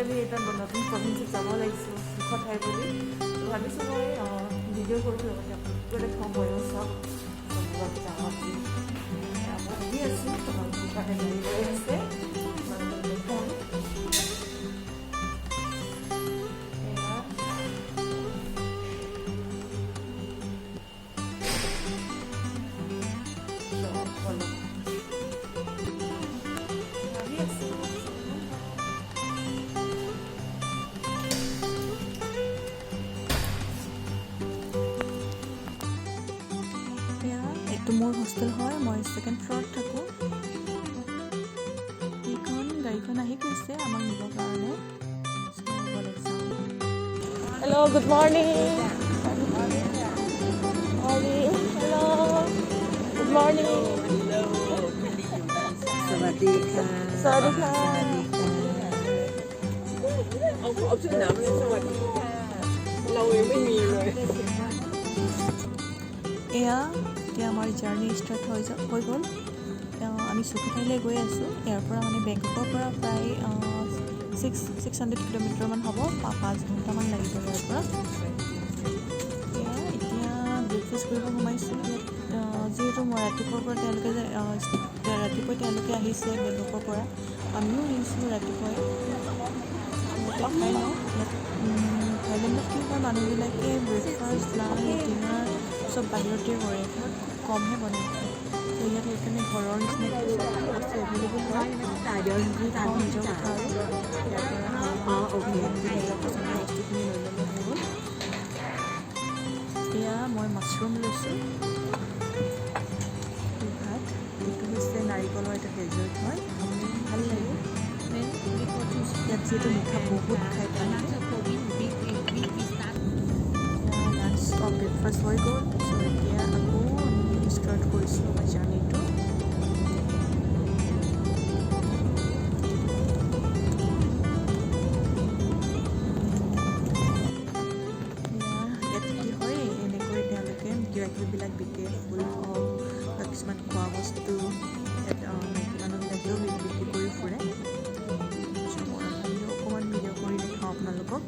Finally এটা নতুন প্ৰভিঞ্চত যাব লাগিছোঁ সুখ ঠাই বুলি ভাবিছোঁ মই ভিডিঅ' কৰোঁ লগতে আপলোড দেখাওঁ ময়ো চাওক চববিলাক যাওঁ আজি মই আহি আছোঁ তোমালোকৰ কাৰণে গাড়ী গৈ আছে তোমালোকক দেখাওঁ এইটো মোৰ হোষ্টেল হয় মই ছেকেণ্ড ফ্ল'ৰত থাকোঁ এইখন গাড়ীখন আহি গৈছে আমাক নিবৰ কাৰণে hello' good morning hello' good মৰ্ণিংสวัสดีค่ะ สวัสดีค่ะเอาชื่อหนามเลยสวัสดีค่ะเรายังไม่มีเลย এয়া এতিয়া আমাৰ জাৰ্ণি ষ্টাৰ্ট হৈ গ'ল আমি চুকুঠাইলৈ গৈ আছোঁ ইয়াৰ পৰা মানে বেংককৰ পৰা প্ৰায় 600 কিলোমিটাৰমান হ'ব 5 ঘণ্টামান লাগিব ইয়াৰ পৰা এতিয়া ব্ৰেকফাষ্ট কৰিব সোমাইছোঁ যিহেতু মই ৰাতিপুৱাৰ পৰা ৰাতিপুৱাই তেওঁলোকে আহিছে বেংককৰ পৰা আমিও আহিছোঁ ৰাতিপুৱাই খাই লওঁ থাইলেণ্ডত কি হয় মানুহবিলাকে ব্ৰেকফাষ্ট লাঞ্চ ডিনাৰ চব বাহিৰতে কৰে কমহে বনাই তো ইয়াত সেইকাৰণে ঘৰৰ নিচিনা বস্তু এভেইলেবল হয় যি খাওঁ নিজৰ কথা আৰু ইয়াৰ পৰা বস্তুখিনি লৈ ল'লে হৈ গ'ল এয়া মই মাছৰুম লৈছোঁ ভাত এইটো হৈছে নাৰিকলৰ এটা ডেজাৰ্ট হয় খাবলৈ ভাল লাগে ইয়াত যিহেতু মিঠা বহুত খাই ভাল লাগে লাঞ্চ ব্ৰেকফাষ্ট হৈ গ'ল চ' এতিয়া আকৌ আমি ষ্টাৰ্ট কৰিছোঁ আমাৰ জাৰ্ণিটো ইয়াত কি হয় এনেকৈ তেওঁলোকে কিবা কিবিবিলাক বিকে ফুল হওক বা কিছুমান খোৱা বস্তু ইয়াত মাইকী মানুহবিলাকেও বিক্ৰী কৰি ফুৰে চ' মই ভাবিলোঁ অকণমান ভিডিঅ' কৰি দেখাওঁ আপোনালোকক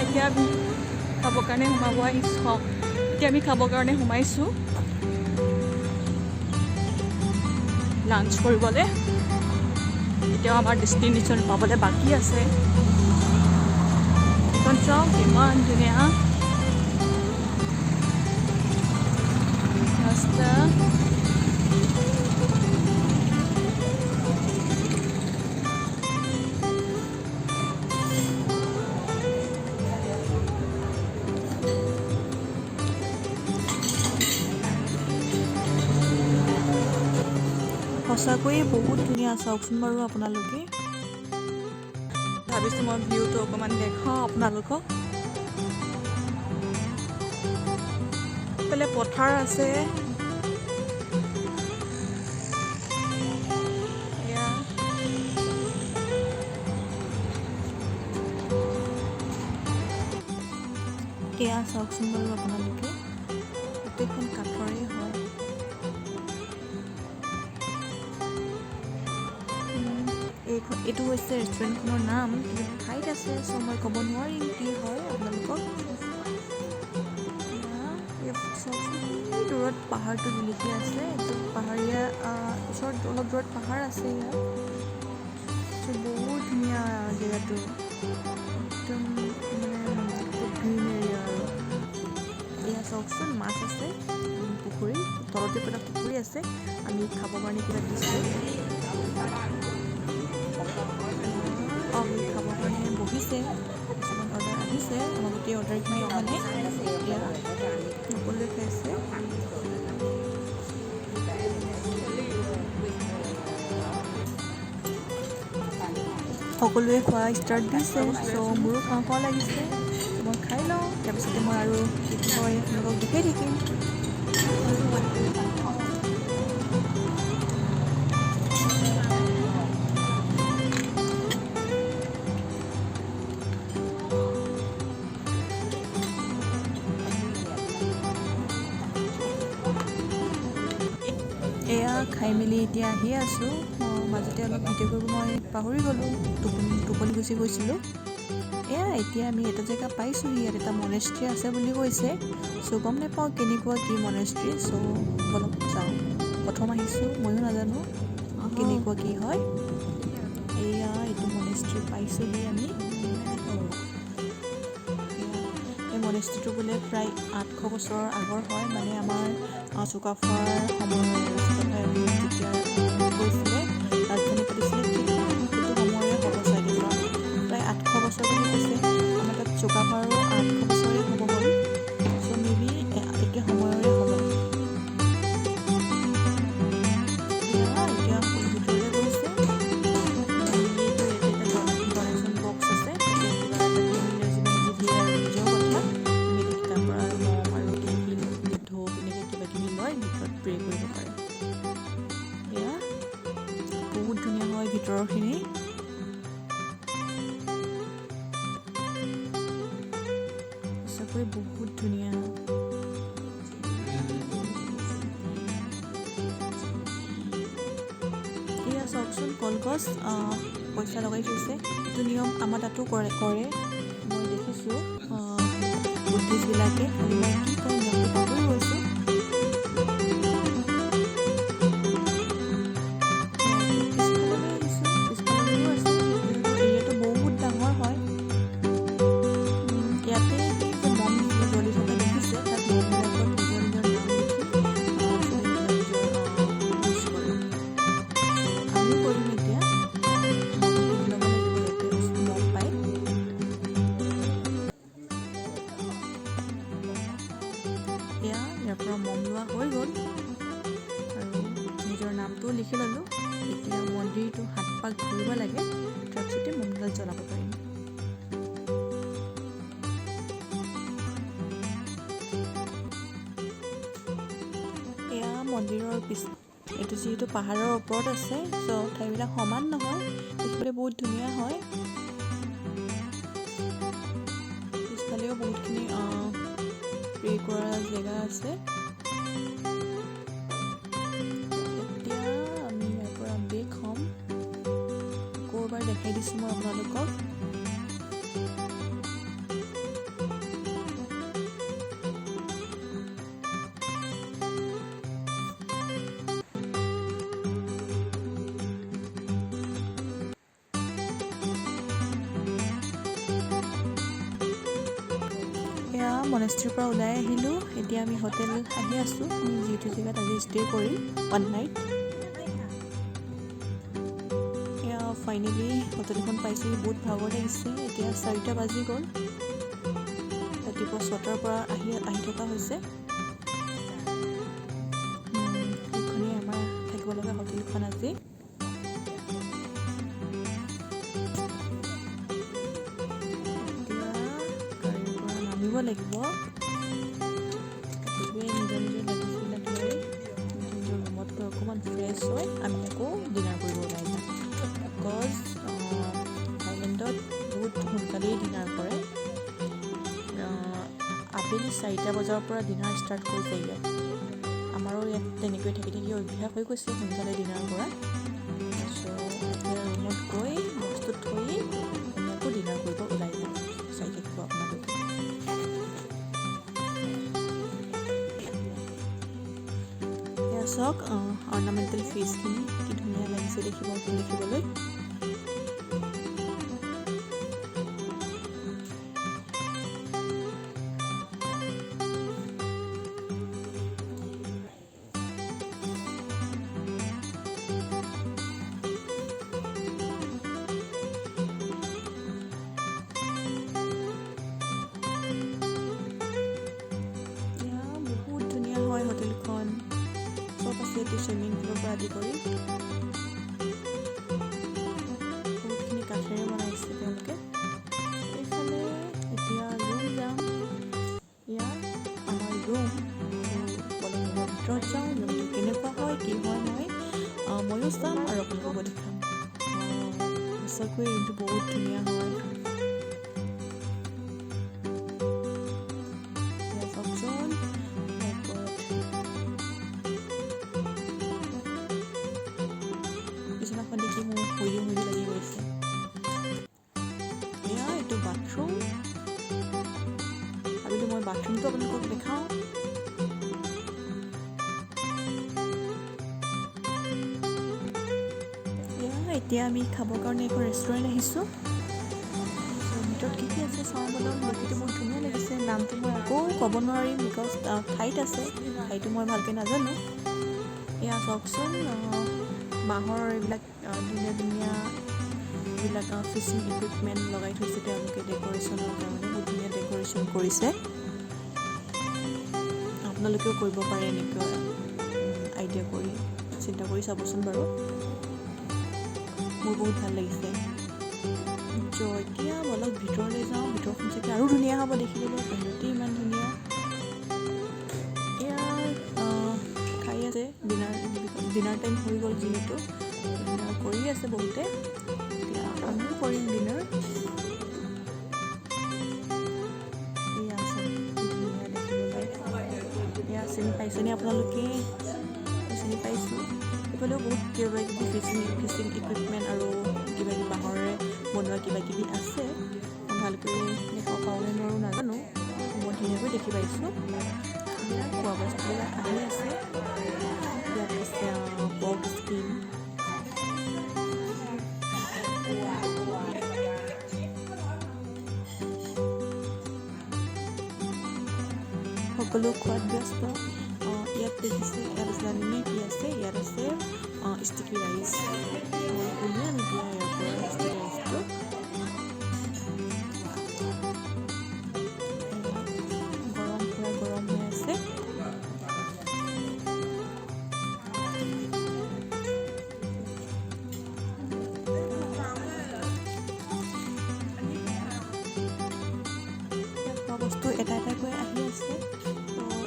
এতিয়া আমি খাবৰ কাৰণে সোমাব আহিছোঁ এতিয়া আমি খাবৰ কাৰণে সোমাইছোঁ লাঞ্চ কৰিবলৈ এতিয়াও আমাৰ ডেষ্টিনেশ্যন পাবলৈ বাকী আছে এইখন চাওক ইমান ধুনীয়া ৰাস্তা সঁচাকৈয়ে বহুত ধুনীয়া চাওকচোন বাৰু আপোনালোকে ভাবিছোঁ মই ভিউটো অকণমান দেখাওঁ আপোনালোকক এইফালে পথাৰ আছে এয়া চাওকচোন বাৰু আপোনালোকে গোটেইখন কাঠৰে হয় এইটো হৈছে ৰেষ্টুৰেণ্টখনৰ নাম কিন্তু ঠাইত আছে চ' মই ক'ব নোৱাৰিম কি হয় আপোনালোকক দূৰত পাহাৰটো জিলিকি আছে এইটো পাহাৰীয়া ওচৰত অলপ দূৰত পাহাৰ আছে ইয়াত চ' বহুত ধুনীয়া জেগাটো একদম মানে খুব গ্ৰীণ এৰিয়া আৰু এয়া চাওকচোন মাছ আছে পুখুৰী তলতে এটা পুখুৰী আছে আমি খাবৰ কাৰণে কিবা দিছোঁ খাবৰ কাৰণে বহিছে কিছুমান অৰ্ডাৰ আহিছে আমাৰ গোটেই অৰ্ডাৰখিনি অহানে এতিয়া সকলোৱে খাইছে সকলোৱে খোৱা ষ্টাৰ্ট দিছে চ' মোৰো খাওঁ খাওঁ লাগিছে মই খাই লওঁ তাৰপিছতে মই আৰু কি হয় আপোনালোকক দেখাই থাকিম এয়া খাই মেলি এতিয়া আহি আছোঁ। মাজতে অলপ ভিডিঅ' কৰিব মই পাহৰি গ'লোঁ, টোপনি গুচি গৈছিলোঁ। এয়া এতিয়া আমি এটা জেগা পাইছোঁহি, ইয়াত এটা মনেষ্ট্ৰি আছে বুলি কৈছে। চ' গম নাপাওঁ কেনেকুৱা কি মনেষ্ট্ৰি, চ' বলক যাওঁ। প্ৰথম আহিছোঁ, ময়ো নাজানো কেনেকুৱা কি হয়। এয়া এইটো মনেষ্ট্ৰি পাইছোঁহি আমি। এই মনেষ্ট্ৰিটো বোলে প্ৰায় 800 বছৰৰ আগৰ হয়, মানে আমাৰ চুকাফাৰ সময়ৰ যেতিয়া গৈছিলে ৰাজধানী পাতিছিলে ঠিক সেইটো সময়ৰে হ'ব চাগে। প্ৰায় 800 বছৰ বুলি কৈছে। আমাৰ তাত চুকাফাৰো 800 বছৰে হ'ব হ'ল। চ' মেবি একে সময়ৰে হ'ব। এতিয়া ভিতৰলৈ গৈছে। এইটো ইয়াতে এটা ডনেশ্যন বক্স আছে, তাতে কিবা এটা যি দিয়ে আৰু নিজৰ কথা মেলি তাৰ পৰা আৰু মম আৰু তিল ধূপ এনেকৈ কিবা কিবি লয়, ভিতৰত প্ৰে কৰিব পাৰে। এয়া বহুত ধুনীয়া হয় ভিতৰৰখিনি। সঁচাকৈ বহুত ধুনীয়া। এয়া চাওকচোন কলগছ পইচা লগাই থৈছে। এইটো নিয়ম আমাৰ তাতো কৰে মই দেখিছোঁ বুদ্ধিষ্টবিলাকে। খালি মই কি কয় নিয়মটো পাহৰি গৈছোঁ। পিছফাললৈ আহিছোঁ, পিছফাললৈও আছে। এৰিয়াটো বহুত ডাঙৰ হয়। ইয়াতে সেই যে মম জ্বলি থকা দেখিছে, তাত মমবিলাকত নিজৰ নিজৰ নাম লিখি চবে নিজৰ উইচ কৰে। আমি কৰিম এতিয়া মম ল'ব লাগিব, ইয়াতে মম পায়। এয়া ইয়াৰ পৰা মম লোৱা হৈ গ'ল আৰু নিজৰ নামটোও লিখি ল'লোঁ। এতিয়া মন্দিৰটো 7 পাক ঘূৰিব লাগে, তাৰপিছতে মমডাল জ্বলাব পাৰিম। এয়া মন্দিৰৰ এইটো যিহেতু পাহাৰৰ ওপৰত আছে, চ' ঠাইবিলাক সমান নহয়, দেখিবলৈ বহুত ধুনীয়া হয়। পিছফালেও বহুতখিনি প্ৰে কৰা জেগা আছে। এতিয়া আমি ইয়াৰ পৰা বেক হ'ম। আকৌ এবাৰ দেখাই দিছোঁ মই আপোনালোকক। এয়া মনেষ্ট্ৰিৰ পৰা ওলাই আহিলোঁ। এতিয়া আমি হোটেল আহি আছোঁ। আমি যিটো জেগাত আজি ষ্টে কৰিম 1 নাইট। এয়া ফাইনেলি হোটেল এখন পাইছোঁ। বহুত ভাগৰ লাগিছে। এতিয়া 4টা বাজি গ'ল। ৰাতিপুৱা 6টাৰ পৰা আহি থকা হৈছে। এইখনেই আমাৰ থাকিব লগা হোটেলখন আজি। নামিব লাগিব। চবেই নিজৰ নিজৰ লাগেজবিলাক লৈ নিজৰ ৰুমত গৈ অকণমান ফ্ৰেছ হৈ আমি আকৌ ডিনাৰ কৰিব ওলাই যাম। বিকজ থাইলেণ্ডত বহুত সোনকালেই ডিনাৰ কৰে। আবেলি 4টা বজাৰ পৰা ডিনাৰ ষ্টাৰ্ট হৈ যায় ইয়াত। আমাৰো ইয়াত তেনেকৈ থাকি অভ্যাস হৈ গৈছে সোনকালে ডিনাৰ কৰা। চ' এতিয়া ৰুমত গৈ বস্তু থৈ আমি আকৌ ডিনাৰ কৰিব ওলাই যাম। চাই থাকিব আপোনালোকে। চাওক অৰ্নামেণ্টেল ফিচখিনি কি ধুনীয়া লাগিছে দেখিবলৈ। বহুত ধুনীয়া হয় হোটেলখন। চব আছে, এইটো চুইমিং পুলৰ পৰা আদি কৰি বহুতখিনি কাঠেৰে বনাইছে তেওঁলোকে। এইফালে এতিয়া ৰুম যাম। এয়া আমাৰ ৰুম। ৰুমৰ ভিতৰত যাওঁ, ৰুমটো কেনেকুৱা হয় কি হয় ময়ো চাম আৰু আপোনালোককো দেখাম। সঁচাকৈ ৰুমটো বহুত ধুনীয়া হয়। বস্তু আপোনালোকক দেখাওঁ। এতিয়া আমি খাবৰ কাৰণে এখন ৰেষ্টুৰেণ্ট আহিছোঁ। ভিতৰত কি আছে চাওঁ বলক। মূৰ্তিটো বহুত ধুনীয়া লাগিছে। নামটো মই আকৌ ক'ব নোৱাৰিম বিকজ ঠাইত আছে, ঠাইটো মই ভালকৈ নাজানো। এয়া চাওকচোন, বাঁহৰ এইবিলাক ধুনীয়া ধুনীয়া এইবিলাক ফিচিং ইকুইপমেণ্ট লগাই থৈছে তেওঁলোকে ডেক'ৰেশ্যনৰ কাৰণে। বহুত ধুনীয়া ডেক'ৰেশ্যন কৰিছে। আপোনালোকেও কৰিব পাৰে এনেকৈ আইডিয়া কৰি চিন্তা কৰি চাবচোন বাৰু। মোৰ বহুত ভাল লাগিছে। এতিয়া অলপ ভিতৰলৈ যাওঁ। ভিতৰখন চাগে আৰু ধুনীয়া হ'ব দেখিবলৈ। বাহিৰতেই ইমান ধুনীয়া। এয়া খাই আছে ডিনাৰ টাইম হৈ গ'ল যিহেতু ডিনাৰ কৰি আছে বহুতে। এতিয়া আমিও কৰিম ডিনাৰ। এয়া আছে ধুনীয়া দেখিবলৈ। এয়া চিনি পাইছেনে আপোনালোকে? চিনি পাইছোঁ। এইফালেও বহুত কিবা কিবি ফিচিং ইকুইপমেণ্ট আৰু কিবা কিবি বাঁহৰে বনোৱা কিবা কিবি আছে। ভালকৈ দেখাব পাৰোঁনে নোৱাৰোঁ নাজানো। মই ধুনীয়াকৈ দেখি পাইছোঁ। ইয়াত খোৱা বস্তুবিলাক আহি আছে। ইয়াত আছে পৰ্ক স্কিন, সকলো খোৱাত ব্যস্ত। ইয়াত দেখিছে, ইয়াত জানেনে কি আছে? ইয়াত আছে ষ্টিকি ৰাইচ। ধুনীয়া নিদিয়া ইয়াৰ পৰা ষ্টিকি ৰাইচটো। গৰম পূৰা গৰম হৈ আছে। খোৱা বস্তু এটা এটাকৈ আহি আছে।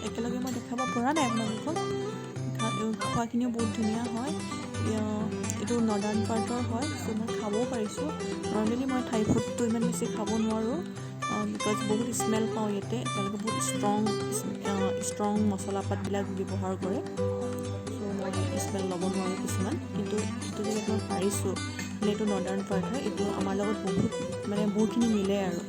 একেলগে মই দেখাব পৰা নাই আপোনালোকক। খোৱাখিনিও বহুত ধুনীয়া হয়। এইটো নৰ্দাৰ্ণ পাৰ্টৰ হয়, চ' মই খাবও পাৰিছোঁ। নৰ্মেলি মই থাই ফুডটো ইমান বেছি খাব নোৱাৰোঁ বিকজ বহুত স্মেল পাওঁ ইয়াতে। তেওঁলোকে বহুত ষ্ট্ৰং মছলা পাতবিলাক ব্যৱহাৰ কৰে, চ' মই স্মেল ল'ব নোৱাৰোঁ কিছুমান। কিন্তু এইটো যিহেতু মই পাৰিছোঁ, মানে এইটো নৰ্দাৰ্ণ পাৰ্ট হয়, এইটো আমাৰ লগত বহুতখিনি মিলে আৰু।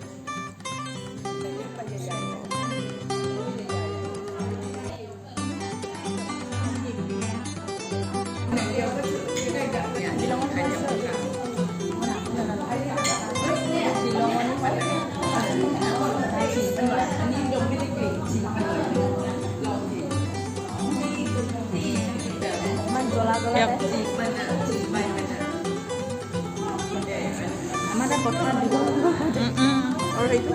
আমাৰ তাত পথাৰত দিব আৰু সেইটো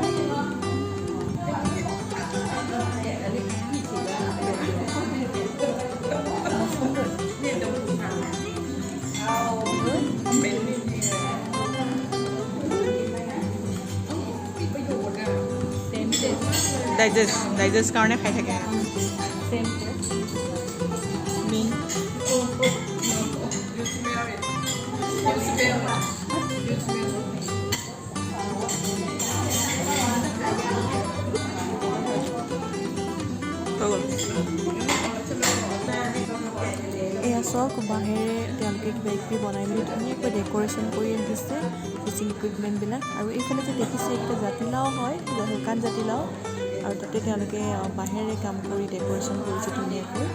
ডাইজেষ্ট কাৰণে খাই থাকে। এয়া চাওক, বাঁহেৰে তেওঁলোকে কিবা কিবি বনাই মেলি ধুনীয়াকৈ ডেক'ৰেশ্যন কৰি ৰাখিছে ফিচিং ইকুইপমেণ্টবিলাক। আৰু এইফালে যে দেখিছে এইকেইটা জাতিলাও হয়, শুকান জাতিলাও, আৰু তাতে তেওঁলোকে বাঁহেৰে কাম কৰি ডেক'ৰেশ্যন কৰিছে ধুনীয়াকৈ।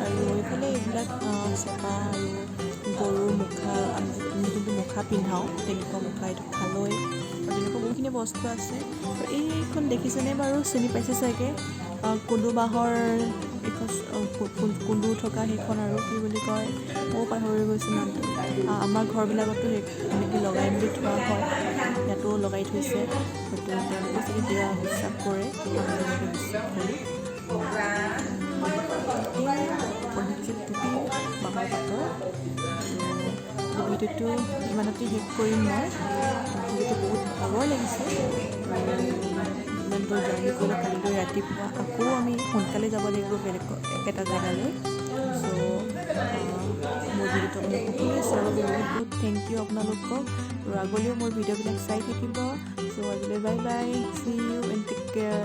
আৰু এইফালে এইবিলাক চেপা আৰু গৰুৰ মুখা, আমি যোনটো মুখা পিন্ধাওঁ তেনেকুৱা মুখা, এইটো খালৈ আৰু তেনেকুৱা বহুতখিনি বস্তু আছে। আৰু এইখন দেখিছেনে বাৰু? চিনি পাইছে চাগে, কুন্দু বাঁহৰ এখন কুন্দু থকা সেইখন, আৰু কি বুলি কয় ময়ো পাহৰি গৈছোঁ নামটো। আমাৰ ঘৰবিলাকতো এনেকৈ লগাই মেলি থোৱা হয়, ইয়াতো লগাই থৈছে। হয়তো তেওঁলোকে চাগে দিয়া বিশ্বাস কৰে, তেনেকৈ বিশ্বাস কৰি টুপি বাঁহৰ পাতৰ। ভিডিঅ'টো ইমানতে শেষ কৰিম মই, যিহেতু বহুত ভাগৰ লাগিছে। ইমান দূৰ জাৰ্ণি কৰিলে কালিলৈ ৰাতিপুৱা আকৌ আমি সোনকালে যাব লাগিব বেলেগ এটা জেগালৈ। চ' মোৰ ভিডিঅ'টো আপোনালোকক শুনিছে আৰু বহুত থেংক ইউ আপোনালোকক। আৰু আগলৈও মোৰ ভিডিঅ'বিলাক চাই থাকিব। চ' আজিলৈ bye bye, see you and take care.